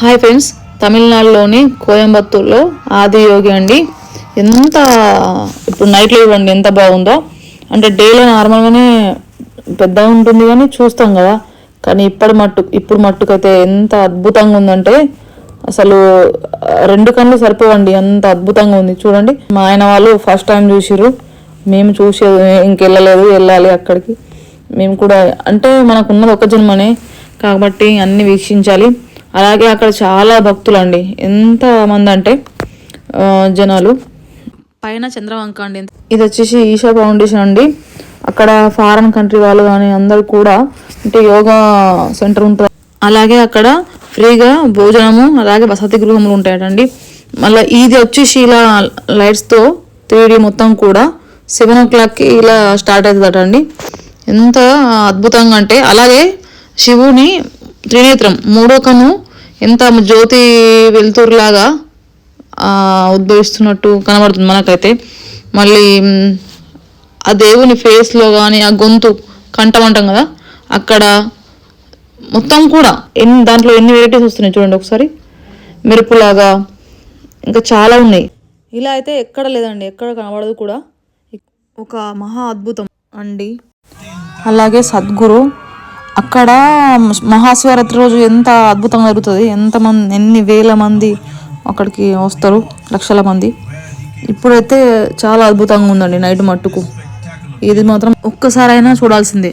Hi friends, తమిళనాడులోని కోయంబత్తూర్లో ఆదియోగి అండి. ఎంత ఇప్పుడు నైట్లో ఇవ్వండి ఎంత బాగుందో. అంటే డేలో నార్మల్గానే పెద్దగా ఉంటుంది కానీ చూస్తాం కదా, కానీ ఇప్పుడు మట్టుకైతే ఎంత అద్భుతంగా ఉందంటే అసలు రెండు కళ్ళు సరిపోవండి, అంత అద్భుతంగా ఉంది. చూడండి, మా ఆయన వాళ్ళు ఫస్ట్ టైం చూసిర్రు, మేము వెళ్ళాలి అక్కడికి. మేము కూడా అంటే మనకున్నది ఒక జన్మనే కాబట్టి అన్ని వీక్షించాలి. అలాగే అక్కడ చాలా భక్తులు అండి, ఎంత మంది అంటే జనాలు. పైన చంద్రవంక అండి, ఇది వచ్చేసి ఈషా ఫౌండేషన్ అండి. అక్కడ ఫారెన్ కంట్రీ వాళ్ళు కానీ అందరు కూడా అంటే యోగా సెంటర్ ఉంటుంది. అలాగే అక్కడ ఫ్రీగా భోజనము అలాగే వసతి గృహములు ఉంటాయటండి. మళ్ళీ ఇది వచ్చేసి ఇలా లైట్స్తో 3D మొత్తం కూడా 7 o'clockకి ఇలా స్టార్ట్ అవుతుందట అండి. ఎంత అద్భుతంగా అంటే అలాగే శివుని త్రినేత్రం మూడో కన్ను ఎంత జ్యోతి వెలుతురులాగా ఉద్భవిస్తున్నట్టు కనబడుతుంది మనకైతే. మళ్ళీ ఆ దేవుని ఫేస్లో కానీ ఆ గొంతు కంఠం అంటాం కదా, అక్కడ మొత్తం కూడా దాంట్లో ఎన్ని వెరైటీస్ వస్తున్నాయి చూడండి ఒకసారి. మెరుపులాగా ఇంకా చాలా ఉన్నాయి. ఇలా అయితే ఎక్కడ లేదండి, ఎక్కడ కనబడదు కూడా. ఒక మహా అద్భుతం అండి. అలాగే సద్గురు అక్కడ మహాశివరాత్రి రోజు ఎంత అద్భుతంగా జరుగుతుంది. ఎన్ని వేల మంది అక్కడికి వస్తారు, లక్షల మంది. ఇప్పుడైతే చాలా అద్భుతంగా ఉందండి నైట్ మట్టుకు. ఇది మాత్రం ఒక్కసారైనా చూడాల్సిందే.